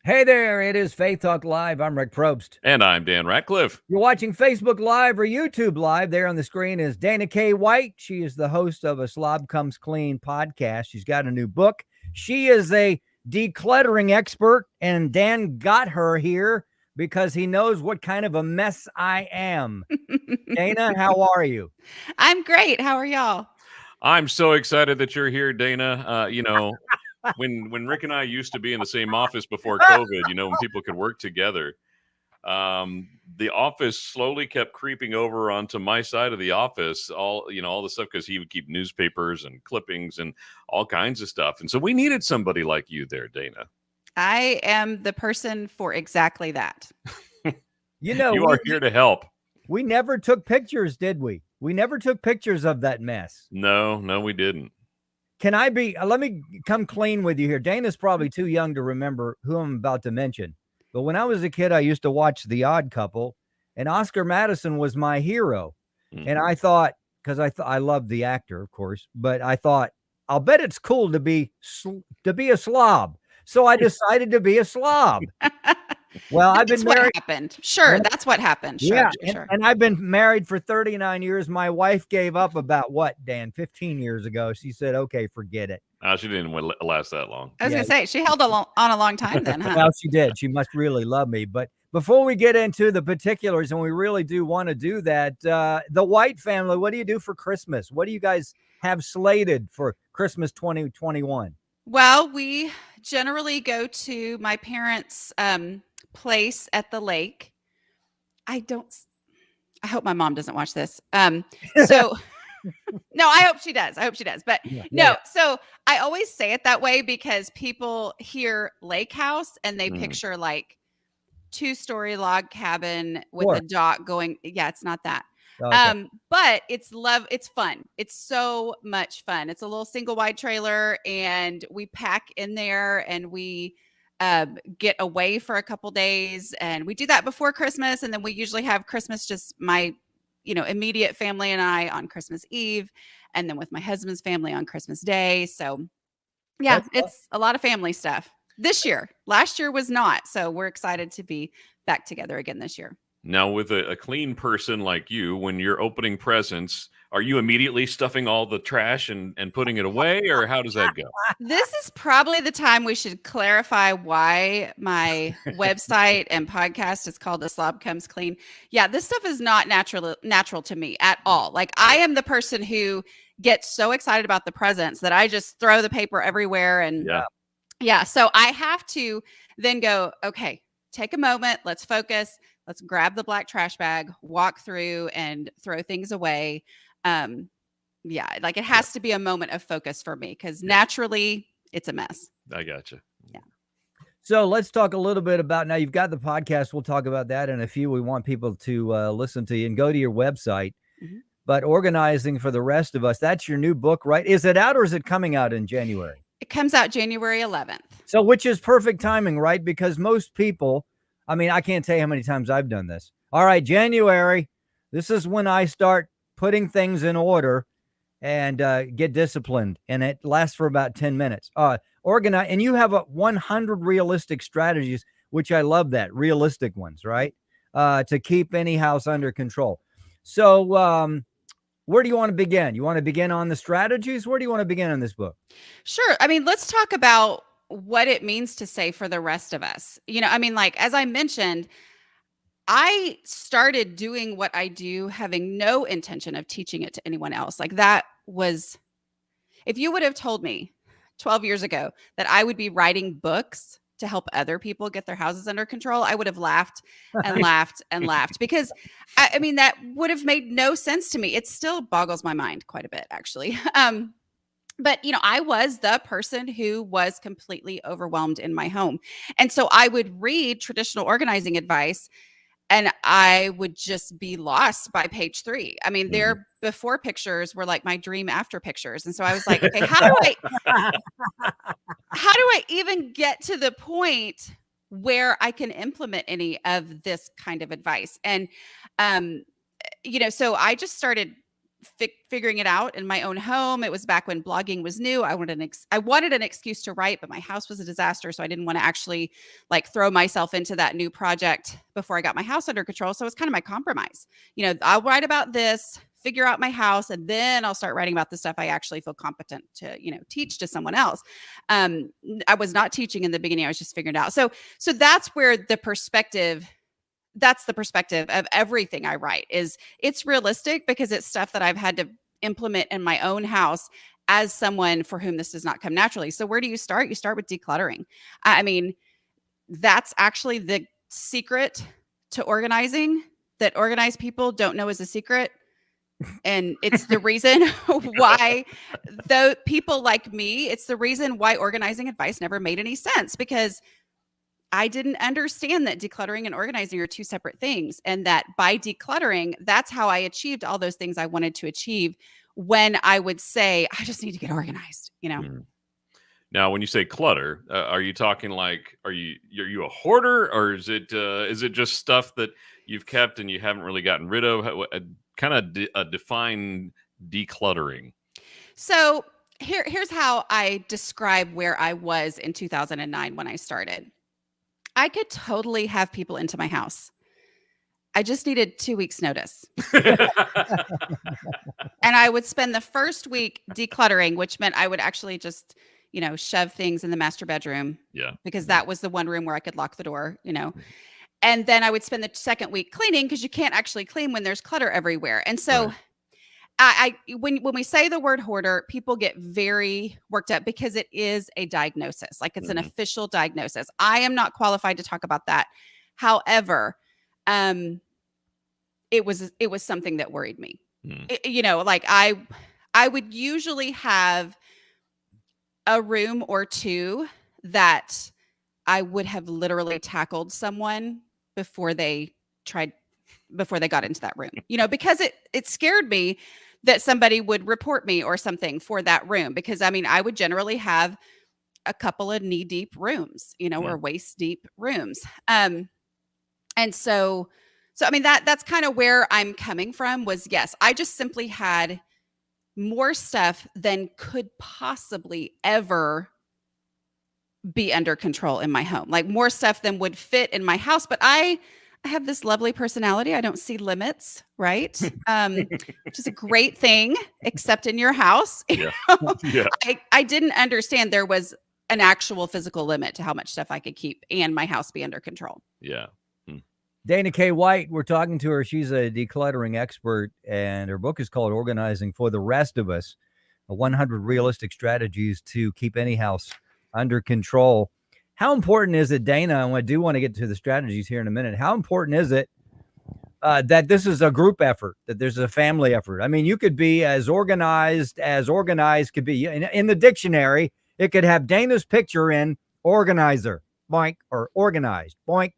Hey there, it is Faith Talk Live. I'm Rick Probst. And I'm Dan Ratcliffe. You're watching Facebook Live or YouTube Live. There on the screen is Dana K. White. She is the host of a Slob Comes Clean podcast. She's got a new book. She is a decluttering expert, and Dan got her here because he knows what kind of a mess I am. Dana, how are you? I'm great. How are y'all? I'm so excited that you're here, Dana. When Rick and I used to be in the same office before COVID, when people could work together, the office slowly kept creeping over onto my side of the office, all the stuff, because he would keep newspapers and clippings and all kinds of stuff. And so we needed somebody like you there, Dana. I am the person for exactly that. You are here to help. We never took pictures, did we? We never took pictures of that mess. No, we didn't. Let me come clean with you here. Dana's probably too young to remember who I'm about to mention. But when I was a kid, I used to watch The Odd Couple, and Oscar Madison was my hero. Mm-hmm. And I thought, because I loved the actor, of course, but I thought, I'll bet it's cool to be a slob. So I decided to be a slob. Well, I've been married. What happened. Sure, that's what happened. Sure, yeah, sure. And I've been married for 39 years. My wife gave up about what, Dan? 15 years ago. She said, "Okay, forget it." She didn't last that long. I was going to say, she held on a long time then, huh? Well, she did. She must really love me. But before we get into the particulars, and we really do want to do that, the White family, what do you do for Christmas? What do you guys have slated for Christmas 2021? Well, we generally go to my parents' place at the lake. I hope my mom doesn't watch this. So no, I hope she does. But no, so I always say it that way because people hear lake house and they picture like 2-story log cabin with a dock going. Yeah, it's not that. Okay. But it's fun. It's so much fun. It's a little single wide trailer, and we pack in there, and we get away for a couple days, and we do that before Christmas. And then we usually have Christmas, just my, immediate family and I on Christmas Eve, and then with my husband's family on Christmas Day. So yeah, it's a lot of family stuff this year. Last year was not. So we're excited to be back together again this year. Now, with a clean person like you, when you're opening presents, are you immediately stuffing all the trash and putting it away, or how does that go? This is probably the time we should clarify why my website and podcast is called The Slob Comes Clean. Yeah, this stuff is not natural to me at all. Like, I am the person who gets so excited about the presents that I just throw the paper everywhere. And yeah, so I have to then go, okay, take a moment, let's focus. Let's grab the black trash bag, walk through, and throw things away. Like it has to be a moment of focus for me because naturally it's a mess. I gotcha. Yeah. So let's talk a little bit about, now you've got the podcast. We'll talk about that in a few. We want people to listen to you and go to your website. Mm-hmm. But organizing for the rest of us, that's your new book, right? Is it out or is it coming out in January? It comes out January 11th. So which is perfect timing, right? Because most people, I can't tell you how many times I've done this. All right, January, this is when I start putting things in order and get disciplined. And it lasts for about 10 minutes. Organize, and you have 100 realistic strategies, which I love that, realistic ones, right? To keep any house under control. So where do you want to begin? You want to begin on the strategies? Where do you want to begin on this book? Sure. Let's talk about what it means to say for the rest of us. As I mentioned, I started doing what I do, having no intention of teaching it to anyone else. Like, that was, if you would have told me 12 years ago that I would be writing books to help other people get their houses under control, I would have laughed and laughed and laughed, because that would have made no sense to me. It still boggles my mind quite a bit, actually. But, I was the person who was completely overwhelmed in my home. And so I would read traditional organizing advice and I would just be lost by page 3. Their before pictures were like my dream after pictures. And so I was like, okay, how do I even get to the point where I can implement any of this kind of advice? And, so I just started figuring it out in my own home. It was back when blogging was new. I wanted an excuse to write, but my house was a disaster. So I didn't want to actually like throw myself into that new project before I got my house under control. So it was kind of my compromise. I'll write about this, figure out my house, and then I'll start writing about the stuff I actually feel competent to, teach to someone else. I was not teaching in the beginning. I was just figuring it out. So that's where that's the perspective of everything I write. Is it's realistic because it's stuff that I've had to implement in my own house as someone for whom this does not come naturally. So where do you start? You start with decluttering. I mean, that's actually the secret to organizing that organized people don't know is a secret. And it's the reason why though people like me, it's the reason why organizing advice never made any sense, because I didn't understand that decluttering and organizing are two separate things. And that by decluttering, that's how I achieved all those things I wanted to achieve when I would say, I just need to get organized, Now, when you say clutter, are you talking like, are you a hoarder, or is it just stuff that you've kept and you haven't really gotten rid of? Kind of define decluttering. So here's how I describe where I was in 2009 when I started. I could totally have people into my house. I just needed 2 weeks notice. And I would spend the first week decluttering, which meant I would actually just, shove things in the master bedroom. Yeah. Because that was the one room where I could lock the door, And then I would spend the second week cleaning, because you can't actually clean when there's clutter everywhere. And so Right. When we say the word hoarder, people get very worked up because it is a diagnosis. Like it's an official diagnosis. I am not qualified to talk about that. However, it was something that worried me. Like I would usually have a room or two that I would have literally tackled someone before they got into that room, because it scared me that somebody would report me or something for that room. Because I would generally have a couple of knee deep rooms, or waist deep rooms. And so that's kind of where I'm coming from was, yes, I just simply had more stuff than could possibly ever be under control in my home, like more stuff than would fit in my house. But I have this lovely personality. I don't see limits, right? Which is a great thing, except in your house. Yeah. Yeah. I didn't understand there was an actual physical limit to how much stuff I could keep and my house be under control. Yeah. Dana K. White, we're talking to her. She's a decluttering expert, and her book is called Organizing for the Rest of Us, 100 Realistic Strategies to Keep Any House Under Control. How important is it, Dana, and I do want to get to the strategies here in a minute, how important is it that this is a group effort, that there's a family effort? I mean, you could be as organized could be. In the dictionary, it could have Dana's picture in organizer, boink, or organized, boink.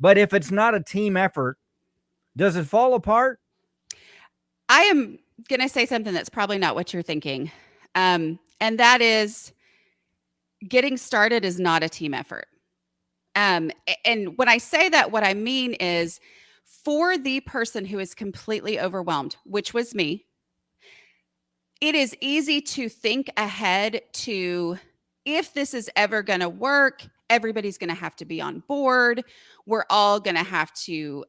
But if it's not a team effort, does it fall apart? I am going to say something that's probably not what you're thinking. And that is, getting started is not a team effort. And when I say that, what I mean is, for the person who is completely overwhelmed, which was me, it is easy to think ahead to, if this is ever going to work, everybody's going to have to be on board. We're all going to have to,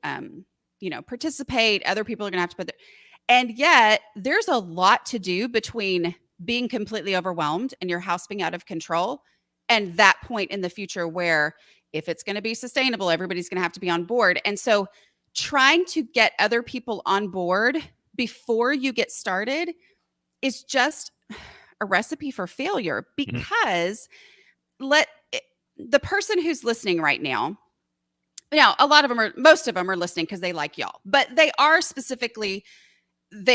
participate. Other people are going to have to put their, and yet there's a lot to do between being completely overwhelmed and your house being out of control, and that point in the future where, if it's going to be sustainable, everybody's going to have to be on board. And so trying to get other people on board before you get started is just a recipe for failure, because the person who's listening right now, most of them are listening because they like y'all, but they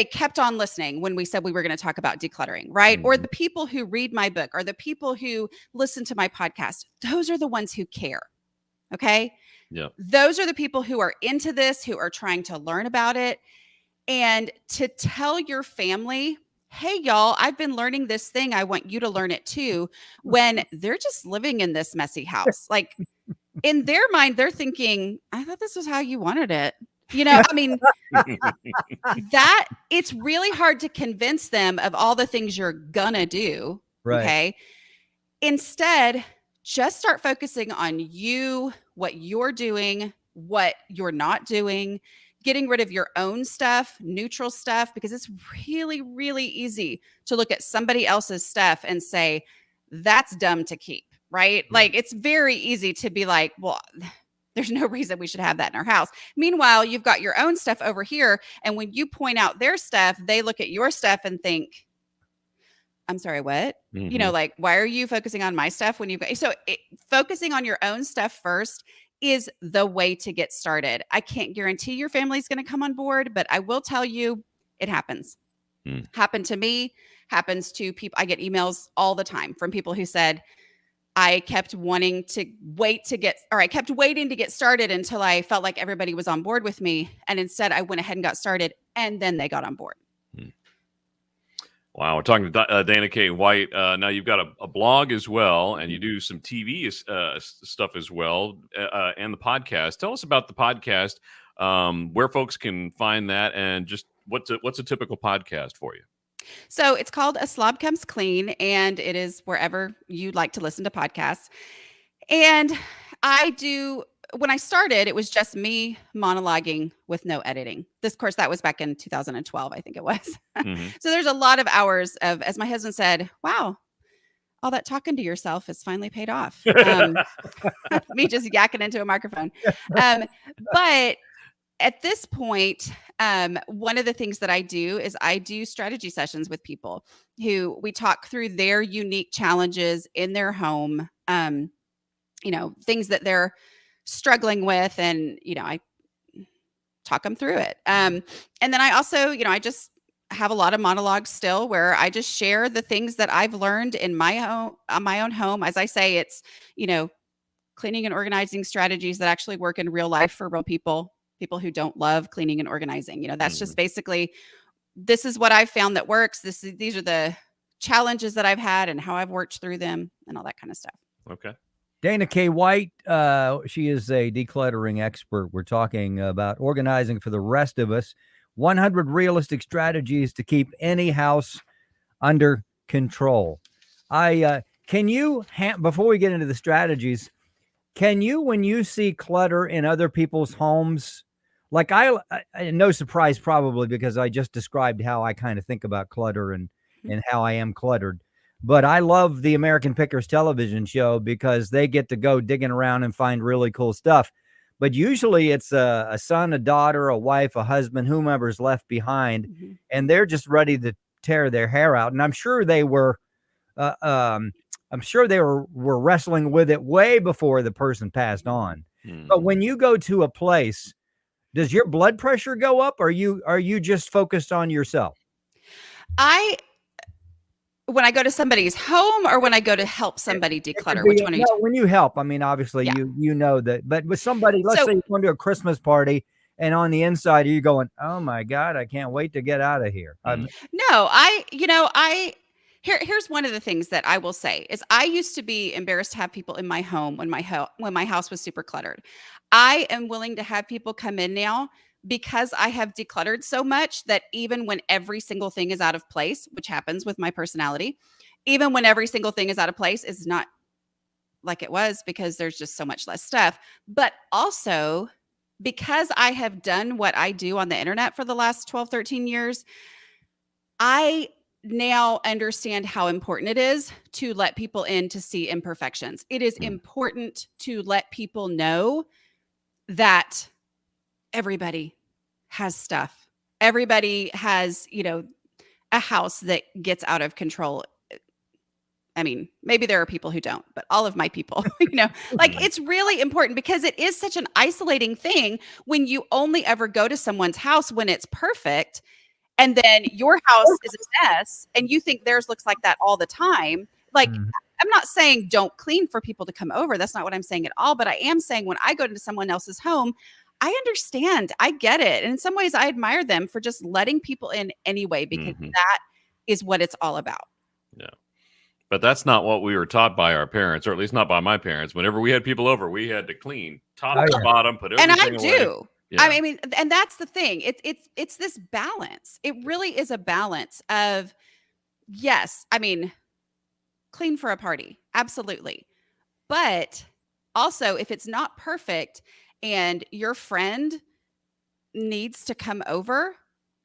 kept on listening when we said we were going to talk about decluttering, right? Or the people who read my book, or the people who listen to my podcast, those are the ones who care. Okay. Yeah. Those are the people who are into this, who are trying to learn about it. And to tell your family, hey, y'all, I've been learning this thing, I want you to learn it too, when they're just living in this messy house. Like, in their mind, they're thinking, I thought this was how you wanted it. I mean, that it's really hard to convince them of all the things you're gonna do. Right. Okay. Instead, just start focusing on you, what you're doing, what you're not doing, getting rid of your own stuff, neutral stuff, because it's really, really easy to look at somebody else's stuff and say, that's dumb to keep, right? Like, it's very easy to be like, well, there's no reason we should have that in our house. Meanwhile, you've got your own stuff over here. And when you point out their stuff, they look at your stuff and think, I'm sorry, what? Like, why are you focusing on my stuff when focusing on your own stuff first is the way to get started. I can't guarantee your family's going to come on board, but I will tell you it happens. Happened to me, happens to people. I get emails all the time from people who said, I kept waiting to get started until I felt like everybody was on board with me. And instead I went ahead and got started, and then they got on board. Wow, we're talking to Dana K. White. Now you've got a blog as well, and you do some TV stuff as well, and the podcast. Tell us about the podcast, where folks can find that, and just what's a typical podcast for you. So it's called A Slob Comes Clean, and it is wherever you'd like to listen to podcasts. And when I started, it was just me monologuing with no editing. Of course, that was back in 2012, I think it was. So there's a lot of hours of, as my husband said, wow, all that talking to yourself has finally paid off. Me just yakking into a microphone. But at this point, one of the things that I do is I do strategy sessions with people who we talk through their unique challenges in their home, things that they're struggling with, and I talk them through it. And then I also, I just have a lot of monologues still where I just share the things that I've learned in my own home. As I say, it's cleaning and organizing strategies that actually work in real life for real people who don't love cleaning and organizing. That's just basically, this is what I've found that works. These are the challenges that I've had and how I've worked through them and all that kind of stuff. Okay. Dana K. White, she is a decluttering expert. We're talking about organizing for the rest of us. 100 realistic strategies to keep any house under control. Can you, before we get into the strategies, can you, when you see clutter in other people's homes, like no surprise probably, because I just described how I kind of think about clutter and how I am cluttered. But I love the American Pickers television show because they get to go digging around and find really cool stuff. But usually it's a son, a daughter, a wife, a husband, whomever's left behind, and they're just ready to tear their hair out. And I'm sure they were, were wrestling with it way before the person passed on. But when you go to a place, does your blood pressure go up? Or are you just focused on yourself? When I go to somebody's home or when I go to help somebody declutter, which one are you? When you help, I mean, obviously you know that, but with somebody, let's say you're going to a Christmas party and on the inside, you're going, oh my God, I can't wait to get out of here. Here's one of the things that I will say is I used to be embarrassed to have people in my home when my house was super cluttered. I am willing to have people come in now because I have decluttered so much that even when every single thing is out of place, which happens with my personality, even when every single thing is out of place, is not like it was because there's just so much less stuff. But also because I have done what I do on the internet for the last 12, 13 years, I now understand how important it is to let people in to see imperfections. It is important to let people know that everybody has stuff. Everybody has, a house that gets out of control. I mean, maybe there are people who don't, but all of my people, it's really important because it is such an isolating thing when you only ever go to someone's house when it's perfect. And then your house is a mess and you think theirs looks like that all the time. Like, I'm not saying don't clean for people to come over. That's not what I'm saying at all. But I am saying when I go into someone else's home, I understand. I get it. And in some ways, I admire them for just letting people in anyway, because that is what it's all about. Yeah. But that's not what we were taught by our parents, or at least not by my parents. Whenever we had people over, we had to clean top to bottom, put everything away. And I do. I mean, and that's the thing. It's this balance. It really is a balance of, yes, I mean, clean for a party. Absolutely. But also, if it's not perfect and your friend needs to come over,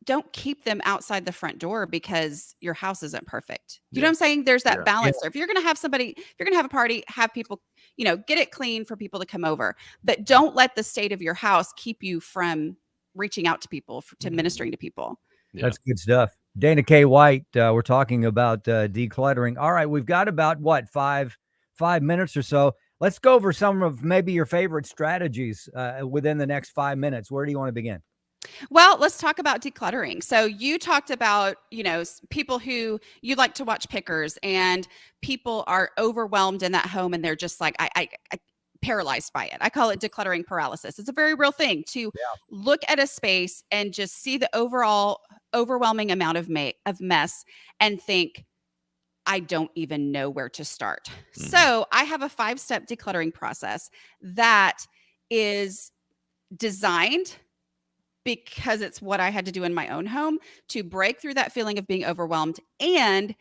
don't keep them outside the front door because your house isn't perfect. You know what I'm saying? There's that balance there. If you're going to have somebody, if you're going to have a party, have people, get it clean for people to come over, but don't let the state of your house keep you from reaching out to people, to ministering to people. That's good stuff. Dana K. White, we're talking about decluttering. All right, we've got about, five minutes or so. Let's go over some of maybe your favorite strategies within the next 5 minutes. Where do you want to begin? Well, let's talk about decluttering. So you talked about, people who you like to watch pickers, and people are overwhelmed in that home and they're just like, I paralyzed by it. I call it decluttering paralysis. It's a very real thing to look at a space and just see the overall overwhelming amount of mess and think, I don't even know where to start. So I have a 5-step decluttering process that is designed, because it's what I had to do in my own home, to break through that feeling of being overwhelmed and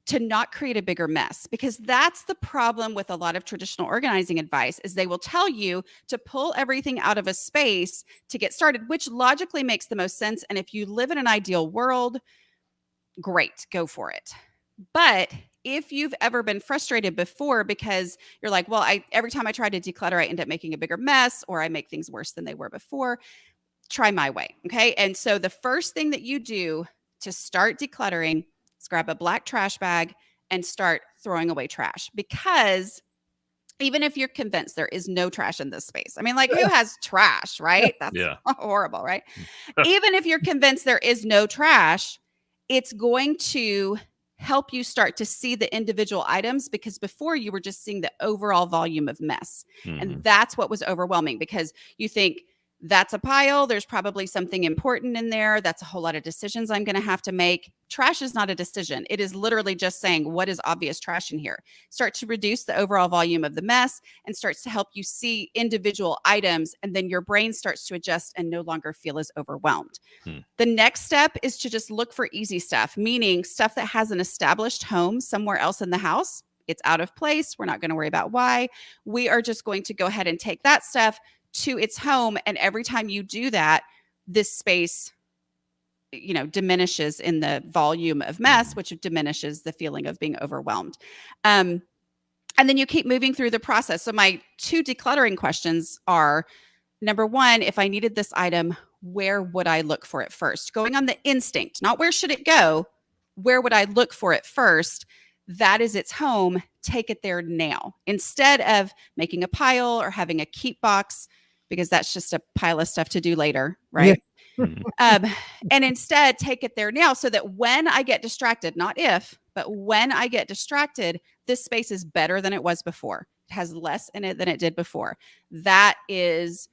to not create a bigger mess. Because that's the problem with a lot of traditional organizing advice, is they will tell you to pull everything out of a space to get started, which logically makes the most sense. And if you live in an ideal world, great, go for it. But if you've ever been frustrated before because you're like, well, every time I try to declutter, I end up making a bigger mess, or I make things worse than they were before, try my way. Okay. And so the first thing that you do to start decluttering is grab a black trash bag and start throwing away trash. Because even if you're convinced there is no trash in this space, I mean, like, who has trash, right? That's horrible, right? Even if you're convinced there is no trash, it's going to help you start to see the individual items, because before you were just seeing the overall volume of mess. And that's what was overwhelming, because you think, that's a pile. There's probably something important in there. That's a whole lot of decisions I'm going to have to make. Trash is not a decision. It is literally just saying, what is obvious trash in here? Start to reduce the overall volume of the mess and starts to help you see individual items. And then your brain starts to adjust and no longer feel as overwhelmed. The next step is to just look for easy stuff, meaning stuff that has an established home somewhere else in the house. It's out of place. We're not going to worry about why. We are just going to go ahead and take that stuff to its home. And every time you do that, this space, diminishes in the volume of mess, which diminishes the feeling of being overwhelmed. And then you keep moving through the process. So my 2 decluttering questions are, number 1, if I needed this item, where would I look for it first? Going on the instinct, not where should it go? Where would I look for it first? That is its home. Take it there now, instead of making a pile or having a keep box, because that's just a pile of stuff to do later, right? And instead, take it there now, so that when I get distracted, not if, but when I get distracted, this space is better than it was before. It has less in it than it did before. That is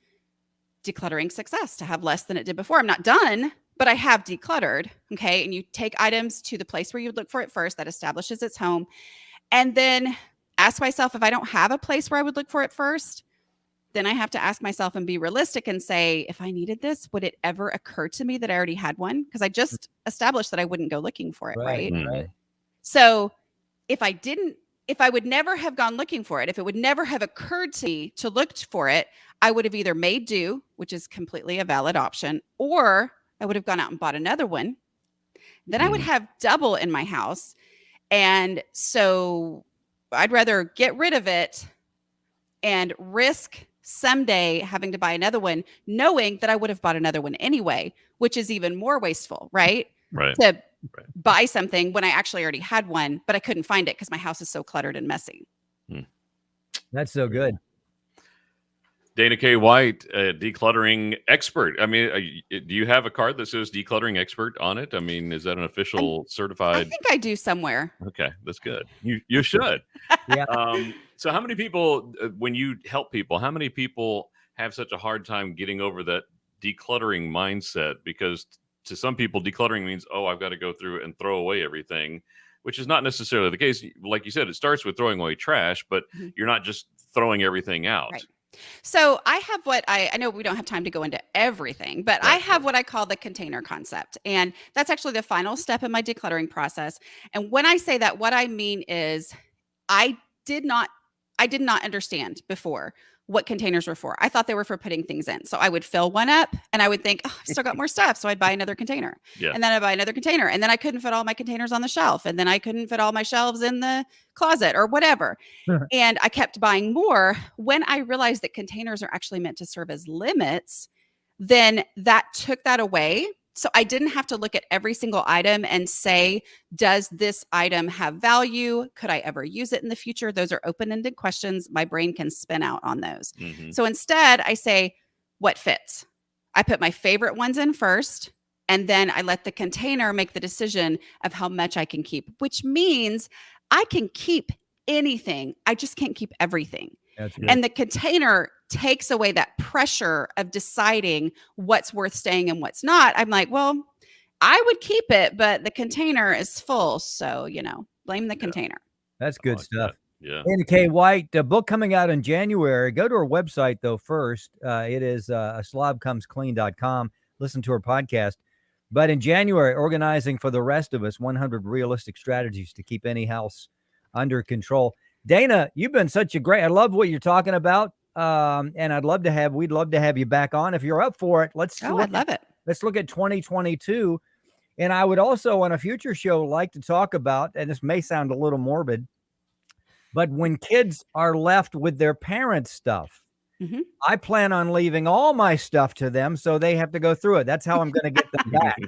decluttering success, to have less than it did before. I'm not done, but I have decluttered. Okay. And you take items to the place where you would look for it first. That establishes its home. And then ask myself, if I don't have a place where I would look for it first, then I have to ask myself and be realistic and say, if I needed this, would it ever occur to me that I already had one? Because I just established that I wouldn't go looking for it, right? So if I would never have gone looking for it, if it would never have occurred to me to look for it, I would have either made do, which is completely a valid option, or I would have gone out and bought another one. Then I would have double in my house. And so I'd rather get rid of it and risk someday having to buy another one, knowing that I would have bought another one anyway, which is even more wasteful, right? To buy something when I actually already had one, but I couldn't find it because my house is so cluttered and messy. That's so good. Dana K. White, decluttering expert. I mean, do you have a card that says decluttering expert on it? I mean, is that an official certified? I think I do somewhere. Okay, that's good. You should. So how many people, when you help people, how many people have such a hard time getting over that decluttering mindset? Because to some people, decluttering means, oh, I've got to go through and throw away everything, which is not necessarily the case. Like you said, it starts with throwing away trash, but you're not just throwing everything out. So I have what I know we don't have time to go into everything, but I Right, have what I call the container concept. And that's actually the final step in my decluttering process. And when I say that, what I mean is I did not I did not understand before what containers were for. I thought they were for putting things in. So I would fill one up and I would think, oh, I've still got more stuff. So I'd buy another container. Yeah. And then I'd buy another container. And then I couldn't fit all my containers on the shelf. And then I couldn't fit all my shelves in the closet or whatever. And I kept buying more. When I realized that containers are actually meant to serve as limits, then that took that away. So I didn't have to look at every single item and say, does this item have value? Could I ever use it in the future? Those are open-ended questions. My brain can spin out on those. Mhm. So instead, I say, what fits? I put my favorite ones in first, and then I let the container make the decision of how much I can keep, which means I can keep anything. I just can't keep everything. That's good. And the container takes away that pressure of deciding what's worth staying and what's not. I'm like, well, I would keep it, but the container is full. So, blame the container. That's I good like stuff. that. Yeah. Dana K. White, the book coming out in January. Go to her website, though, first. It is slobcomesclean.com. Listen to her podcast. But in January, organizing for the rest of us 100 realistic strategies to keep any house under control. Dana, you've been such a great, I love what you're talking about. And we'd love to have you back on. If you're up for it, I'd love it. let's look at 2022. And I would also on a future show like to talk about, and this may sound a little morbid, but when kids are left with their parents' stuff, Mhm. I plan on leaving all my stuff to them so they have to go through it. That's how I'm going to get them back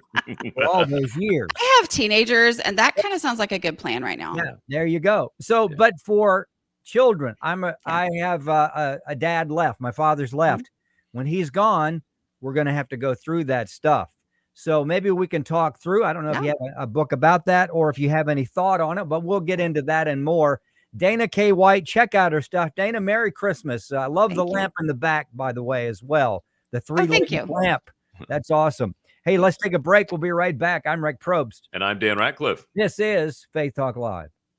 for all those years. I have teenagers, and that kind of sounds like a good plan right now. Yeah, there you go. So, Yeah. but for children, I have a dad left. My father's left. When he's gone, we're going to have to go through that stuff. So maybe we can talk through. I don't know if you have a book about that or if you have any thought on it, but we'll get into that and more. Dana K. White, check out her stuff. Dana, Merry Christmas. I love the lamp in the back, by the way, as well. The thank you. lamp. That's awesome. Hey, let's take a break. We'll be right back. I'm Rick Probst. And I'm Dan Ratcliffe. This is Faith Talk Live.